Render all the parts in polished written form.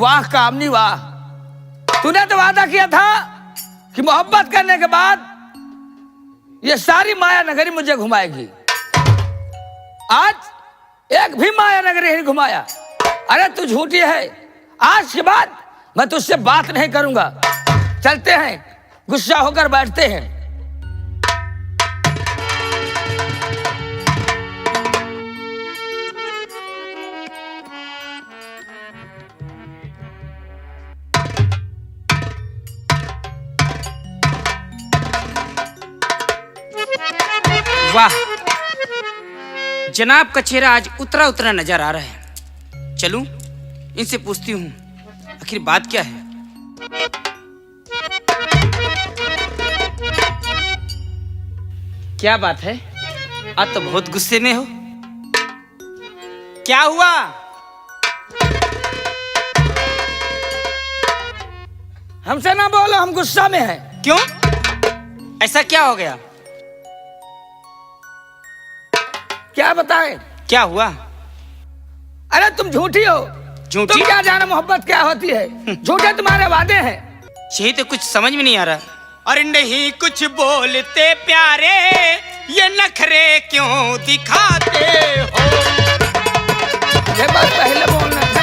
वाह कामनी वाह, तूने तो वादा किया था कि मोहब्बत करने के बाद ये सारी माया नगरी मुझे घुमाएगी। आज एक भी माया नगरी नहीं घुमाया। अरे तू झूठी है, आज के बाद मैं तुझसे बात नहीं करूंगा। चलते हैं, गुस्सा होकर बैठते हैं। वाह, जनाब का चेहरा आज उतरा उतरा नजर आ रहा है। चलूं, इनसे पूछती हूँ आखिर बात क्या है। क्या बात है? आज तो बहुत गुस्से में हो। क्या हुआ? हमसे ना बोलो, हम गुस्सा में हैं। क्यों? ऐसा क्या हो गया? क्या बताएं? क्या हुआ? अरे तुम झूठी हो। झूठी? तुम क्या जानो मोहब्बत क्या होती है? झूठे तुम्हारे वादे हैं। यही तो कुछ समझ में नहीं आ रहा। अरे नहीं कुछ बोलते प्यारे, ये नखरे क्यों दिखाते हो? ये बात पहले बोलना था।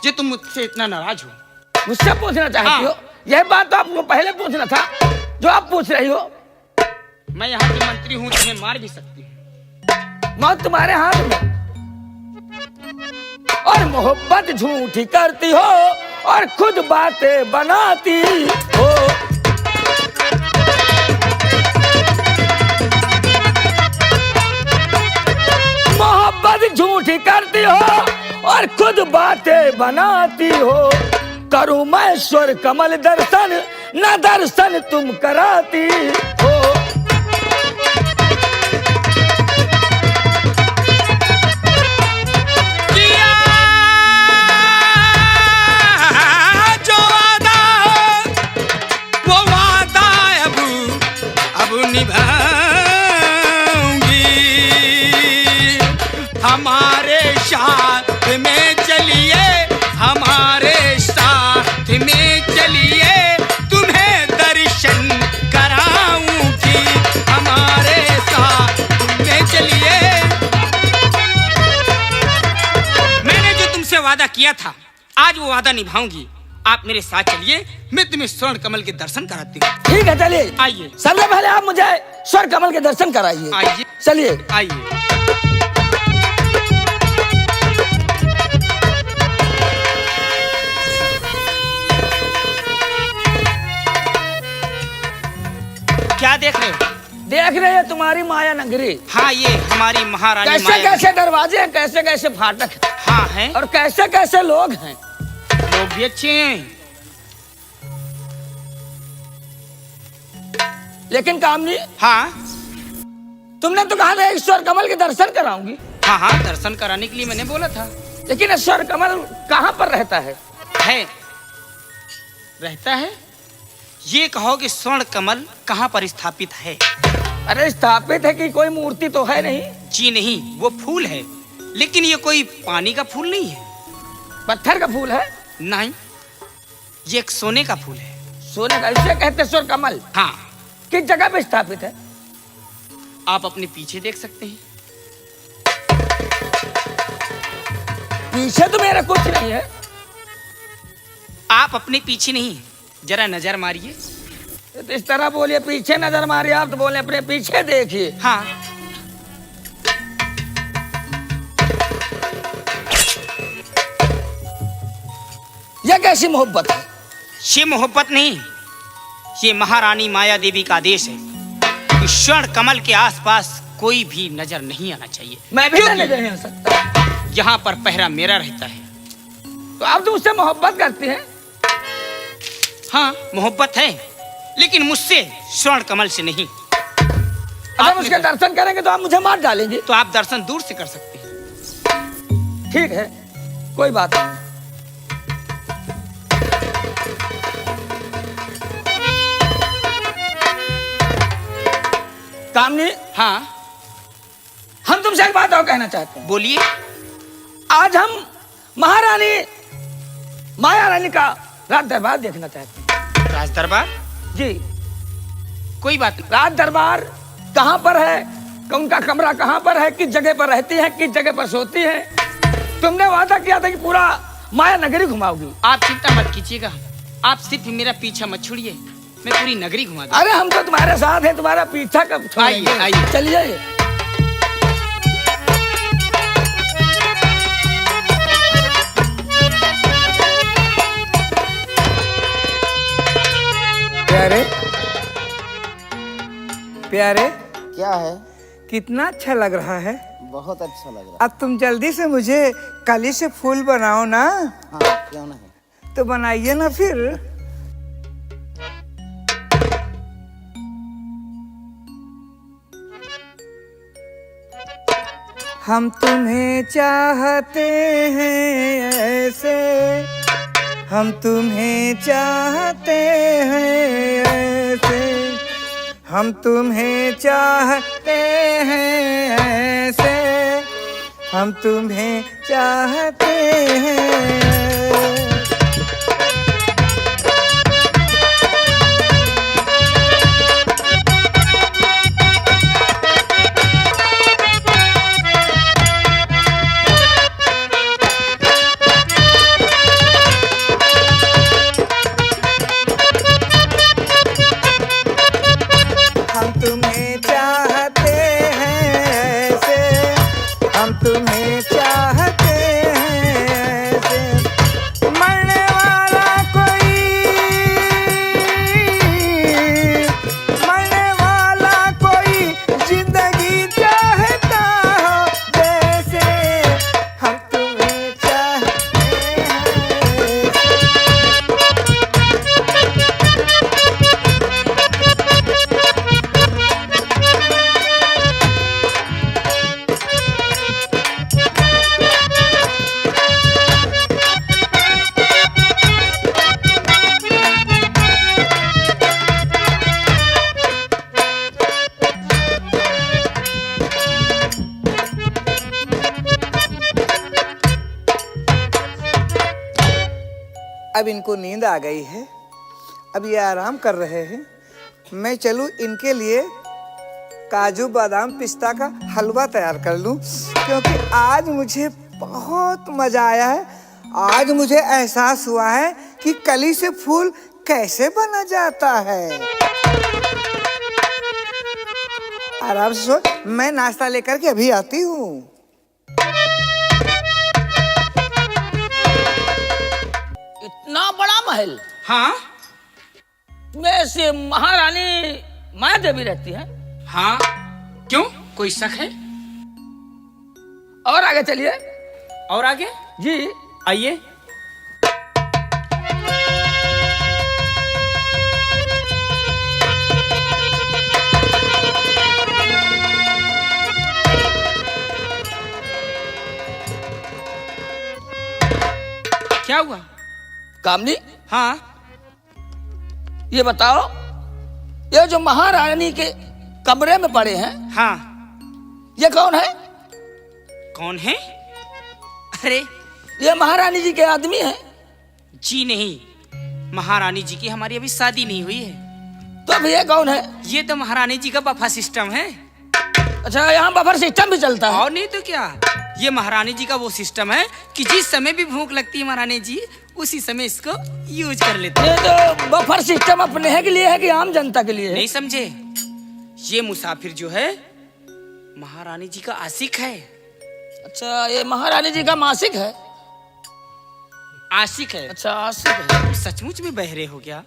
जो तुम मुझसे इतना नाराज हो? मुझसे पूछना चाहती हो? यह बात तो आपको पहले पूछना था जो आप पूछ रही हो। मैं यहाँ की मंत्री हूँ, तुम्हें मार भी सकती हूँ। मौत तुम्हारे हाथ में। और मोहब्बत झूठी करती हो और खुद बातें बनाती हो। मोहब्बत झूठी करती हो और खुद बातें बनाती हो। करूं मैं स्वर कमल दर्शन, न दर्शन तुम कराती हो। किया जो वादा वो वादा अब निभाऊंगी। हमारे साथ में चलिए, हमारे साथ में चलिए, तुम्हें दर्शन कराऊंगी। हमारे साथ में चलिए। मैंने जो तुमसे वादा किया था, आज वो वादा निभाऊंगी। आप मेरे साथ चलिए, मैं तुम्हें स्वर्ण कमल के दर्शन कराती हूँ। ठीक है, चलिए। आइए। सबसे पहले आप मुझे स्वर्ण कमल के दर्शन कराइए। आइए। चलिए। आइए। क्या देख रहे हो? देख रहे हैं तुम्हारी माया नगरी। हाँ, ये हमारी महारानी कैसे माया। कैसे दरवाजे हैं, कैसे कैसे फाटक हैं। हाँ हैं। और कैसे कैसे लोग हैं। लोग भी अच्छे हैं। लेकिन कामनी, हाँ। तुमने तो कहा था ईश्वर कमल के दर्शन कराऊंगी। हाँ हाँ, दर्शन कराने के लिए मैंने बोला था। लेकिन ईश्वर कमल कहाँ पर रहता है? रहता है? ये कहो कि स्वर्ण कमल कहाँ पर स्थापित है? अरे स्थापित है कि कोई मूर्ति तो है नहीं। जी नहीं, वो फूल है, लेकिन ये कोई पानी का फूल नहीं है। पत्थर का फूल है? नहीं, ये एक सोने का फूल है। सोने का, इसे कहते हैं ईश्वर कमल। हाँ। किस जगह पे स्थापित है? आप अपने पीछे देख सकते हैं। पीछे तो मेरा कुछ नहीं है। आप अपने पीछे नहीं, जरा नजर मारिए। तो इस तरह बोलिए, पीछे नजर मारिए। आप तो बोले अपने पीछे देखिए। हाँ। यह कैसी मोहब्बत है? ये मोहब्बत नहीं, ये महारानी माया देवी का आदेश है कि स्वर्ण कमल के आसपास कोई भी नजर नहीं आना चाहिए। मैं भी क्योंकि नजर नहीं आ सकता। यहाँ पर पहरा मेरा रहता है। तो आप तो उससे मोहब्बत करती हैं। हाँ, मोहब्बत है, लेकिन मुझसे स्वर्ण कमल से नहीं। अगर हम उसके दर्शन करेंगे तो आप मुझे मार डालेंगे। तो आप दर्शन दूर से कर सकते हैं। ठीक है, कोई बात नहीं। कामनी, हाँ, हम तुमसे एक बात और कहना चाहते हैं। बोलिए। आज हम महारानी माया रानी का राज दरबार देखना चाहते हैं। राज दरबार? जी, कोई बात नहीं। राज दरबार कहाँ पर है, उनका कमरा कहाँ पर है, किस जगह पर रहती है, किस जगह पर सोती है? तुमने वादा किया था कि पूरा माया नगरी घुमाओगी। आप चिंता मत कीजिएगा, आप सिर्फ मेरा पीछा मत छोड़िए, मैं पूरी नगरी घुमा दूँ। अरे हम तो तुम्हारे साथ हैं, तुम्हारा पीछा कब छोड़ेंगे? आइए, आइए। चलिए। प्यारे प्यारे, क्या है? कितना अच्छा लग रहा है। बहुत अच्छा लग रहा अब तुम जल्दी से मुझे कली से फूल बनाओ ना। है। हाँ, क्यों नहीं? तो बनाइए ना फिर। हम तुम्हें चाहते हैं ऐसे, हम तुम्हें चाहते हैं ऐसे, हम तुम्हें चाहते हैं ऐसे, हम तुम्हें चाहते हैं। हम तुम्हें चाहते हैं ऐसे, हम तुम्हें चाहते हैं ऐसे। मरने वाला कोई, मरने वाला कोई जिंदगी चाहता हो जैसे, हम तुम्हें चाहते हैं। अब इनको नींद आ गई है, अब ये आराम कर रहे हैं। मैं चलूं इनके लिए काजू बादाम पिस्ता का हलवा तैयार कर लूं, क्योंकि आज मुझे बहुत मजा आया है। आज मुझे एहसास हुआ है कि कली से फूल कैसे बना जाता है। आराम से सो, मैं नाश्ता लेकर के अभी आती हूँ। इतना बड़ा महल हाँ, में से महारानी माया देवी रहती है। हाँ, क्यों, कोई शक है? और आगे चलिए। और आगे? जी, आइए। क्या हुआ? कामनी, हाँ, ये बताओ, ये जो महारानी के कमरे में पड़े हैं, हाँ, ये कौन है? कौन है? अरे ये महारानी जी के आदमी हैं। जी नहीं, महारानी जी की हमारी अभी शादी नहीं हुई है। तो अब ये कौन है? ये तो महारानी जी का बफा सिस्टम है। अच्छा, यहाँ बफर सिस्टम भी चलता है। और नहीं तो क्या, ये महारानी जी का वो सिस्टम है कि जिस समय भी भूख लगती है महारानी जी उसी समय इसको यूज कर लेते हैं। ये तो बफर सिस्टम अपने है के लिए है कि आम जनता के लिए है? नहीं समझे, ये मुसाफिर जो है महारानी जी का आशिक है। अच्छा, ये महारानी जी का मासिक है। आशिक है। अच्छा, आशिक है। सचमुच में बहरे हो गया?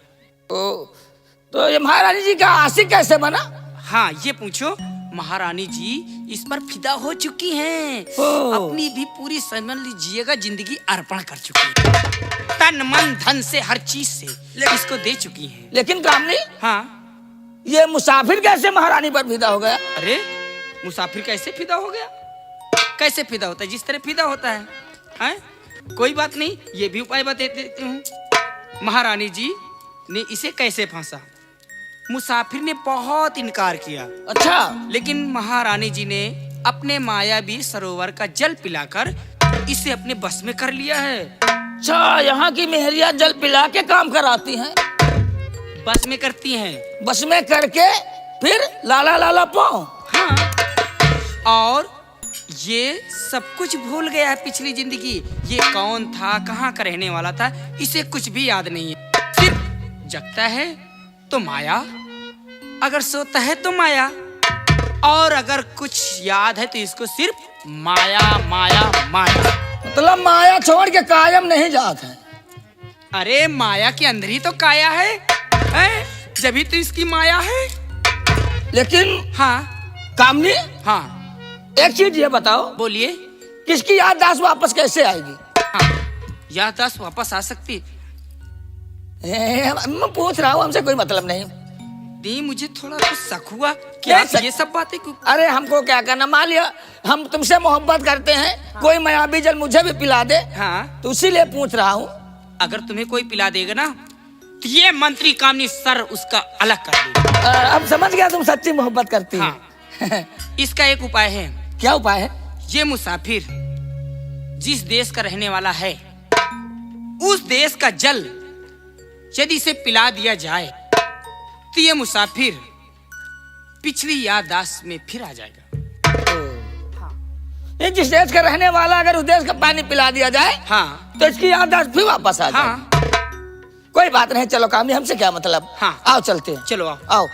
तो ये महारानी जी का आशिक कैसे बना? हाँ, ये पूछो महारानी जी इस पर फिदा हो चुकी हैं। ओह। अपनी भी पूरी समझ लीजिएगा जिंदगी अर्पण कर चुकी है, तन मन धन से हर चीज से इसको दे चुकी हैं। लेकिन कामनी, हाँ, ये मुसाफिर कैसे महारानी पर फिदा हो गया? अरे मुसाफिर कैसे फिदा हो गया? कैसे फिदा होता है? जिस तरह फिदा होता है, हैं? कोई बात नहीं, ये भी उपाय बता देती हूँ। महारानी जी ने इसे कैसे फांसा? मुसाफिर ने बहुत इनकार किया, अच्छा, लेकिन महारानी जी ने अपने मायावी सरोवर का जल पिलाकर इसे अपने बस में कर लिया है। अच्छा, यहाँ की मेहरिया जल पिला के काम कराती हैं, बस में करती हैं। बस में करके फिर लाला लाला पाओ। हाँ, और ये सब कुछ भूल गया है पिछली जिंदगी। ये कौन था, कहाँ का रहने वाला था, इसे कुछ भी याद नहीं है। सिर्फ जगता है तो माया, अगर सोता है तो माया, और अगर कुछ याद है तो इसको सिर्फ माया माया माया। मतलब माया छोड़ के कायम नहीं जात है। अरे माया के अंदर ही तो काया है, जभी तो इसकी माया है। लेकिन हाँ कामनी, हाँ, एक चीज ये बताओ, बोलिए। किसकी याददाश्त वापस कैसे आएगी? हाँ, याददाश्त वापस आ सकती। मैं पूछ रहा हूँ, हमसे कोई मतलब नहीं। दी मुझे थोड़ा तो शक हुआ क्या शक? ये सब बातें क्यों? अरे हमको क्या करना, मान लिया हम तुमसे मोहब्बत करते हैं, कोई मायावी जल मुझे भी पिला दे, हाँ, तो इसीलिए पूछ रहा हूँ। अगर तुम्हें कोई पिला देगा ना तो ये मंत्री कामनी सर उसका अलग कर देगा। अब समझ गया तुम सच्ची मोहब्बत करती हाँ, हो। इसका एक उपाय है। क्या उपाय है? ये मुसाफिर जिस देश का रहने वाला है, उस देश का जल यदि इसे पिला दिया जाए तो ये मुसाफिर पिछली याददाश्त में फिर आ जाएगा। ये जिस देश का रहने वाला अगर उस देश का पानी पिला दिया जाए, हाँ, तो इसकी याददाश्त फिर वापस आ जाए। हाँ, कोई बात नहीं, चलो कामनी, हमसे क्या मतलब। हाँ, आओ चलते हैं। चलो आओ। आओ।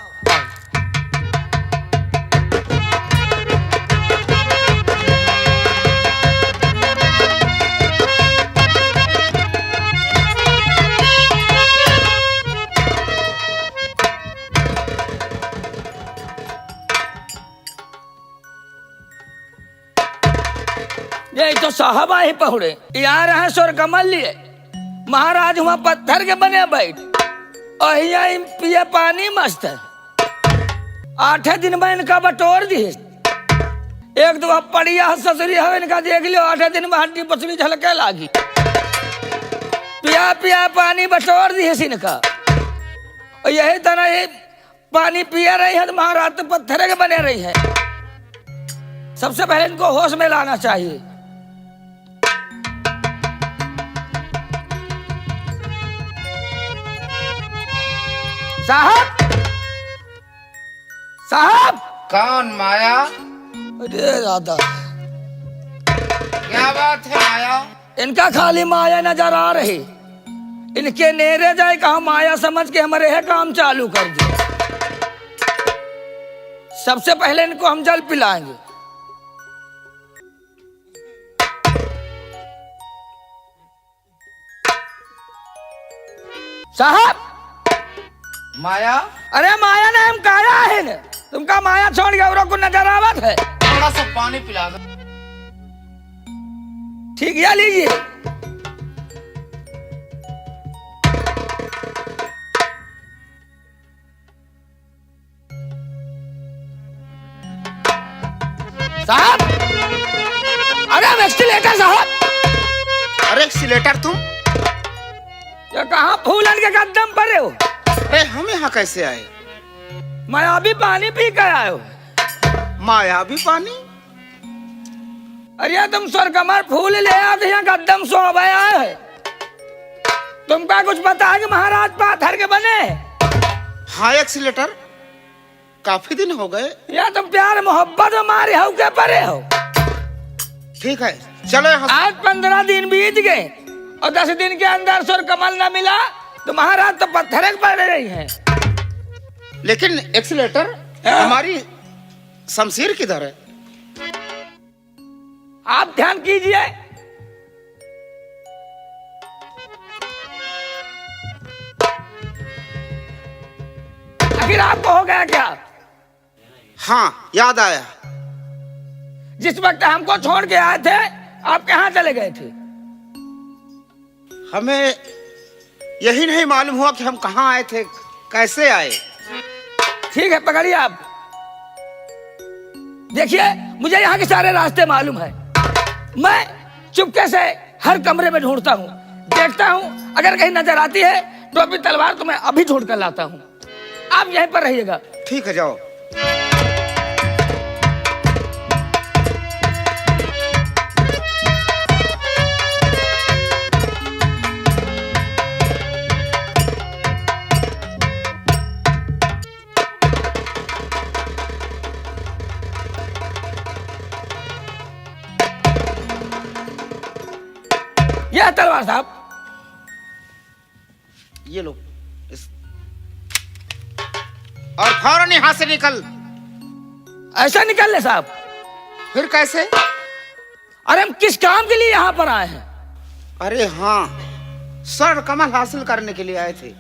ये तो साहबा ही पहुड़े, यहाँ रहे सुर कमल लिए, महाराज वहाँ पत्थर के बने बैठ, और यहाँ पिए पानी मस्त है। 8 दिन में इनका बटोर दी, एक दो पड़िया ससुरी हो इनका देख लियो, 8 दिन में हड्डी पसली झलके लागी। पिया पिया पानी बटोर दी है इनका, और यही तरह ये पानी पिए रही है तो महाराज तो पत्थर के बने रही है। सबसे पहले इनको होश में लाना चाहिए। साहब, साहब। कौन माया? अरे दादा, क्या बात है माया? इनका खाली माया नजर आ रही, इनके नेरे जाए कहा माया समझ के हमारे है काम चालू कर दिया। सबसे पहले इनको हम जल पिलाएंगे। साहब। माया? अरे माया ने हम काया है न, तुमका माया छोड़ के औरों को नजर आवत है। थोड़ा सा पानी पिला दो। ठीक है, लीजिए। साहब, अरे वेस्टिलेटर साहब। अरे एक्सीलेटर तुम? ये कहाँ फूलन के कदम पड़े हो? अरे हम यहाँ कैसे आए? मैं अभी पानी पी कर आया हूँ। माया भी पानी? अरे तुम स्वर्गमर फूल ले आते यहाँ कदम सो आए है। तुमका कुछ पता है कि महाराज पाथर के बने? हाँ एक्सीलेटर, काफी दिन हो गए। या तुम प्यार मोहब्बत हमारे हो के परे हो। ठीक है, चलो यहाँ। आज 15 दिन बीत गए और 10 दिन के अंदर सुर कमल न मिला तो महाराज तो पत्थर के पड़ रही हैं। लेकिन एक्सीलेटर, हमारी शमशीर किधर है? आप ध्यान कीजिए। आखिर आपको हो गया क्या? हाँ, याद आया। जिस वक्त हमको छोड़ के आए थे, आप कहाँ चले गए थे? हमें यही नहीं मालूम हुआ कि हम कहाँ आए थे, कैसे आए। ठीक है, पकड़िए आप। देखिए, मुझे यहाँ के सारे रास्ते मालूम है। मैं चुपके से हर कमरे में ढूंढता हूँ, देखता हूँ, अगर कहीं नजर आती है टोपी तलवार तो मैं अभी ढूंढ कर लाता हूँ। आप यहीं पर रहिएगा। ठीक है, जाओ। यह तलवार साहब। ये लो इस... और फौरन यहाँ से निकल। ऐसा निकल ले साहब। फिर कैसे? अरे हम किस काम के लिए यहाँ पर आए हैं? अरे हाँ, स्वर्ण कमल हासिल करने के लिए आए थे।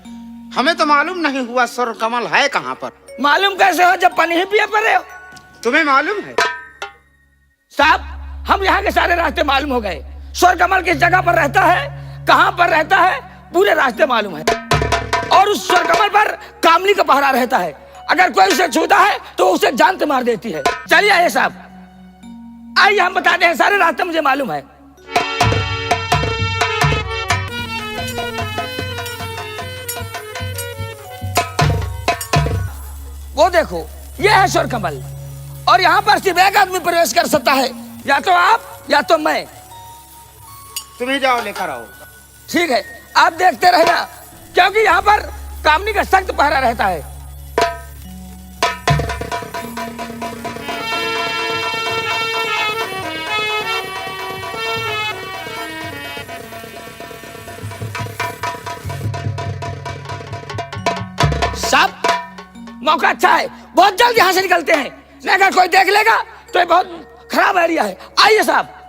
हमें तो मालूम नहीं हुआ स्वर्ण कमल है कहाँ पर। मालूम कैसे हो जब पानी ही पिए पड़े हो? तुम्हें मालूम है? साहब, हम यहाँ के सारे रास्ते मालूम हो गए। स्वर कमल किस जगह पर रहता है, कहाँ पर रहता है, पूरे रास्ते मालूम है। और उस स्वर कमल पर कामनी का पहरा रहता है। अगर कोई उसे छूता है तो उसे जान से मार देती है। चलिए आइए साहब, आइए हम बताते हैं, सारे रास्ते मुझे मालूम है। वो देखो, ये है स्वर कमल, और यहाँ पर सिर्फ एक आदमी प्रवेश कर सकता है, या तो आप या तो मैं। तुम्हें जाओ, लेकर आओ। ठीक है, आप देखते रहना, क्योंकि यहाँ पर कामनी का सख्त पहरा रहता है। साहब, मौका अच्छा है, बहुत जल्द यहाँ से निकलते हैं। नहीं अगर कोई देख लेगा तो ये बहुत खराब एरिया है। आइए साहब।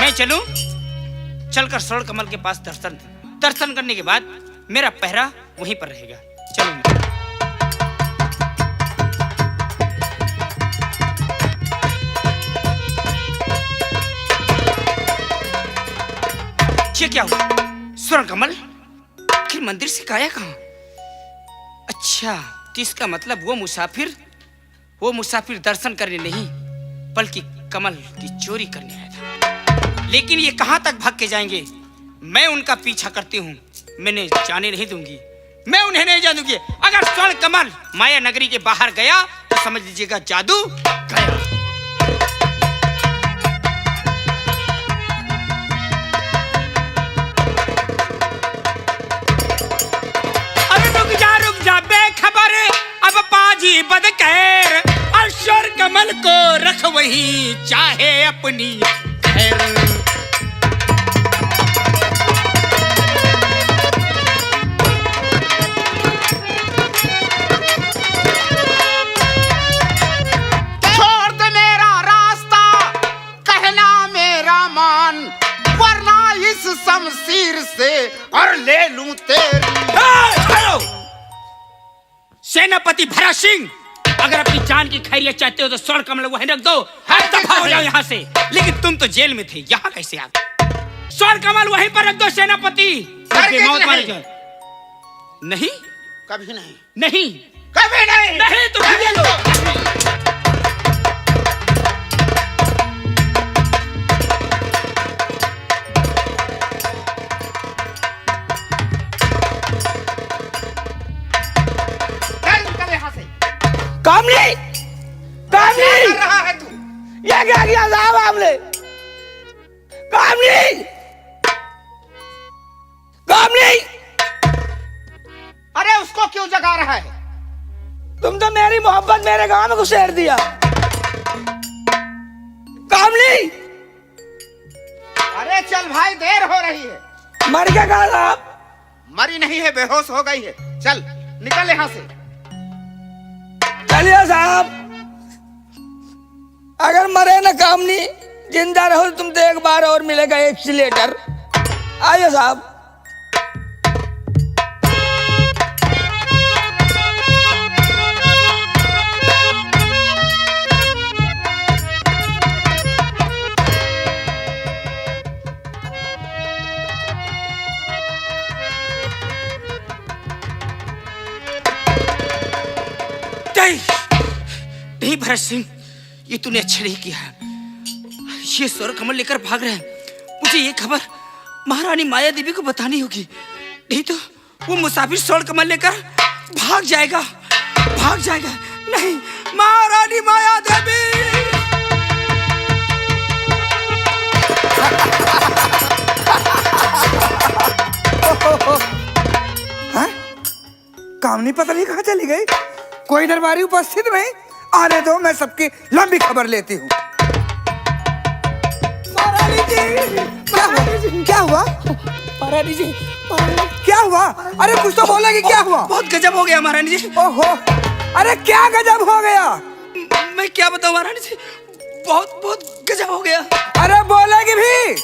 मैं चलूं? चलकर स्वर्ण कमल के पास दर्शन करने के बाद मेरा पहरा वहीं पर रहेगा। चलूं। ये क्या हुआ? स्वर्ण कमल आखिर मंदिर से गाया कहाँ? अच्छा, तो इसका मतलब वो मुसाफिर दर्शन करने नहीं बल्कि कमल की चोरी करने आया था। लेकिन ये कहां तक भाग के जाएंगे? मैं उनका पीछा करती हूँ, मैंने जाने नहीं दूंगी, मैं उन्हें नहीं जाने दूंगी। अगर स्वर्ण कमल माया नगरी के बाहर गया तो समझ लीजिएगा जादू गया। रुक जा बेखबर, अब पाजी बदकैर, और स्वर कमल को रख वही चाहे अपनी खैर। छोड़ दे मेरा रास्ता, कहना मेरा मान, वरना इस शमशीर से और ले लूं तेरी। सेनापति भरत सिंह, अगर अपनी जान की खैरियत चाहते हो तो स्वर्ण कमल वहीं रख दो, दफा हो जाओ यहाँ से। लेकिन तुम तो जेल में थे, यहाँ कैसे आ गए? स्वर्ण कमल वहीं पर रख दो सेनापति, मौत मारे जाए। नहीं, कभी नहीं, नहीं, कभी नहीं, नहीं, तुम ले लो। कामनी, कामनी, कर रहा है तू? ये क्या किया साहब आपने? कामनी, कामनी, अरे उसको क्यों जगा रहा है? तुम तो मेरी मोहब्बत मेरे गांव में घुसेड़ दिया। कामनी, अरे चल भाई, देर हो रही है। मर क्या कहा साहब? मरी नहीं है, बेहोश हो गई है। चल निकल यहाँ से। चलिए साहब। अगर मरे ना कामनी, जिंदा रहो तो तुमसे एक बार और मिलेगा एक्सीलेटर। आइए साहब। नहीं भरत सिंह, ये तूने अच्छा नहीं किया। ये स्वर कमल लेकर भाग रहे हैं। मुझे ये खबर महारानी माया देवी को बतानी होगी, नहीं तो वो मुसाफिर स्वर कमल लेकर भाग जाएगा, भाग जाएगा। नहीं, महारानी माया देवी। हाँ? कामनी पता नहीं कहाँ चली गई। कोई दरबारी उपस्थित नहीं? आने दो, मैं सबकी लंबी खबर लेती हूँ। महारानी जी, क्या हुआ? क्या हुआ? महारानी जी, क्या हुआ? अरे कुछ तो बोलेगी, क्या हुआ? बहुत गजब हो गया महारानी जी। ओहो, अरे क्या गजब हो गया? मैं क्या बताऊं महारानी जी, बहुत बहुत गजब हो गया। अरे बोलेगी भी।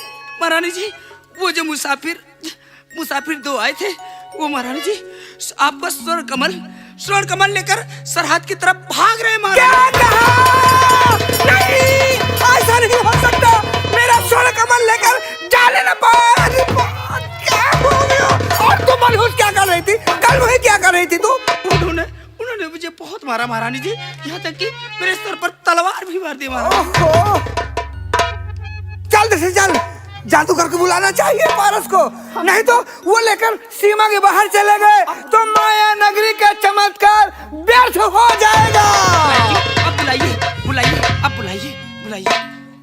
महारानी जी, वो जो मुसाफिर दो आए थे, वो महारानी जी आपका स्वर्ण कमल लेकर सरहद की तरफ भाग रहे। क्या कहा? नहीं, ऐसा नहीं हो सकता। मेरा स्वर्ण कमल लेकर जाने न पाए। क्या हो गया? और तू मनहूस क्या कर रही थी? कल वही क्या कर रही थी तू? उन्होंने मुझे बहुत मारा महारानी जी, यहाँ तक कि मेरे सर पर तलवार भी मार दी महारानी। ओहो, जल्द से जल्द जादूगर को बुलाना चाहिए पारस को, नहीं तो वो लेकर सीमा के बाहर चले गए तो माया नगरी का चमत्कार व्यर्थ हो जाएगा। अब बुलाइए, अब बुलाइए।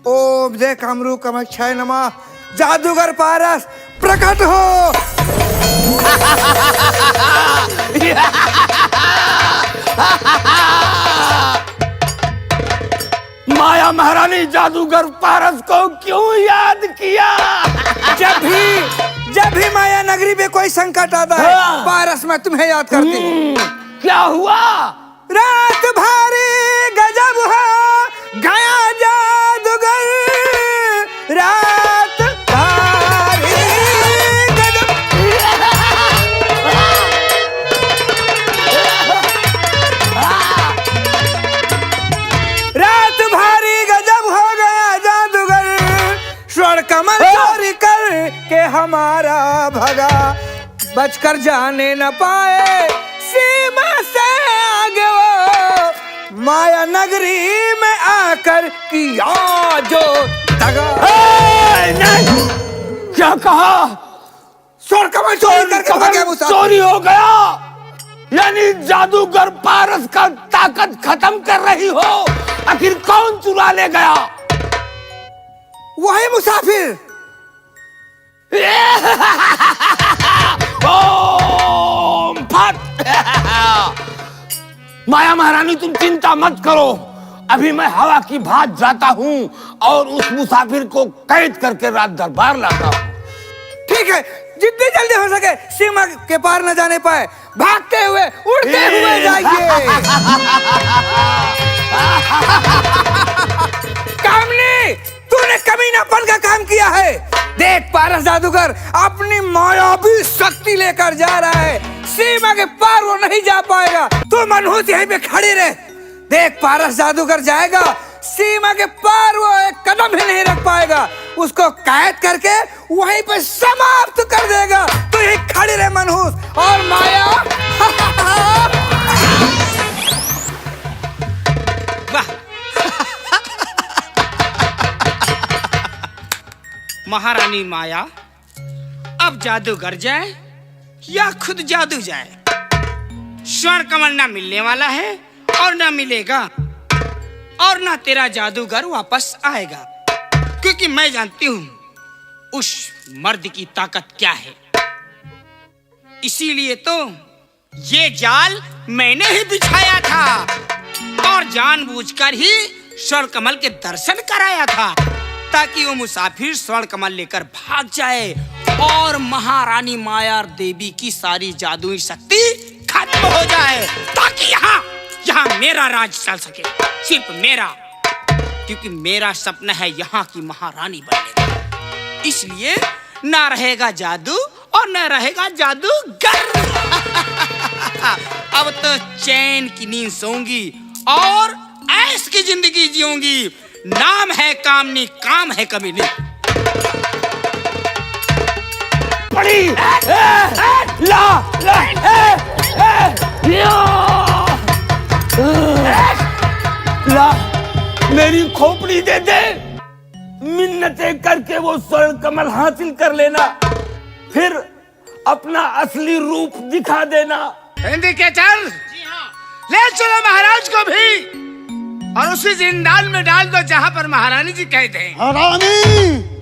ओम जय कामरू कामाक्षाय नमः। जादूगर पारस प्रकट हो। माया महारानी जादूगर पारस को क्यों याद किया? जब भी माया नगरी में कोई संकट आता है, हाँ। पारस मैं तुम्हें याद करती हूँ। क्या हुआ? रात भारी गजब हो गया जादूगर, रात भारी गजब। रात भारी गजब हो गया जादूगर, स्वर्ण कमल चोरी कर के हमारा भगा, बचकर जाने न पाए सीमा से आगे वो, माया नगरी में आकर किया जो दगा। नहीं, क्या कहा? स्वर्ण कमल चोरी करके भागे मुसाफिर। चोरी हो गया, यानी जादूगर पारस का ताकत खत्म कर रही हो। आखिर कौन चुरा ले गया? वही मुसाफिर। ओम फट। माया महारानी तुम चिंता मत करो, अभी मैं हवा की भात जाता हूँ और उस मुसाफिर को कैद करके रात दरबार लाता हूँ। ठीक है, जितनी जल्दी हो सके सीमा के पार न जाने पाए, भागते हुए उड़ते हुए जाइए। कामनी, तूने कमीनापन का काम किया है। देख पारस जादूगर अपनी मायावी शक्ति लेकर जा रहा है, सीमा के पार वो नहीं जा पाएगा। तू मनहूस यहीं पे खड़ी रहे। देख पारस जादूगर जाएगा, सीमा के पार वो एक कदम भी नहीं रख पाएगा, उसको कैद करके वहीं पे समाप्त कर देगा। तू यहीं खड़ी रहे मनहूस। और माया वाह। महारानी माया, अब जादूगर जाए या खुद जादू जाए, स्वर्ण कमल ना मिलने वाला है और ना मिलेगा, और ना तेरा जादूगर वापस आएगा, क्योंकि मैं जानती हूं उस मर्द की ताकत क्या है। इसीलिए तो ये जाल मैंने ही बिछाया था और जानबूझकर ही स्वर्ण कमल के दर्शन कराया था, ताकि वो मुसाफिर स्वर्ण कमल लेकर भाग जाए और महारानी माया देवी की सारी जादुई शक्ति खत्म हो जाए, ताकि यहाँ मेरा राज चल सके, सिर्फ मेरा। क्योंकि मेरा सपना है यहाँ की महारानी बनने का। इसलिए ना रहेगा जादू और ना रहेगा जादूगर। अब तो चैन की नींद सोऊंगी और ऐश की जिंदगी जीऊंगी। नाम है कामनी, काम है कमीनी। पड़ी ला ला ला मेरी खोपड़ी दे दे, मिन्नतें करके वो स्वर्ण कमल हासिल कर लेना, फिर अपना असली रूप दिखा देना। इंडिकेटर ले चलो महाराज को भी और उसी जिंदान में डाल दो जहाँ पर महारानी जी कहते हैं। रानी